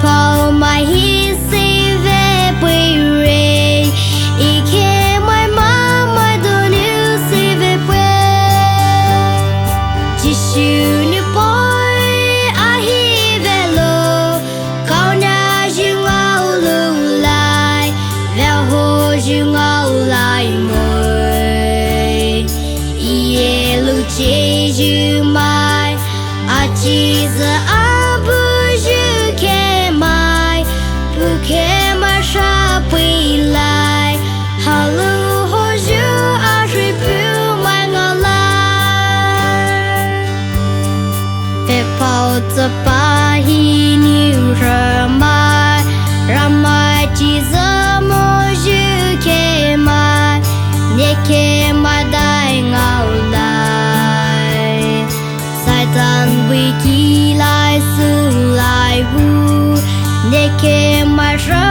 Poumai hi si ve bui re I ke mai mai do nu si ve bue Jesu nu boy a hi ve lo Kao na ju ngao lu lai Vel ho ju ngao lai moi Ie lu Jesu mai A Jesus a bu ju ke mai Bu ke ma sha bui lai Halu ho ju a shui pu mai ngao lai Ve pao tsa pa hi niu ra mai Ra mai Jesus mo ju ke mai Ne ke ma dai ngao lai Sai tan vi ki lai su lai vu Ne ke ma sha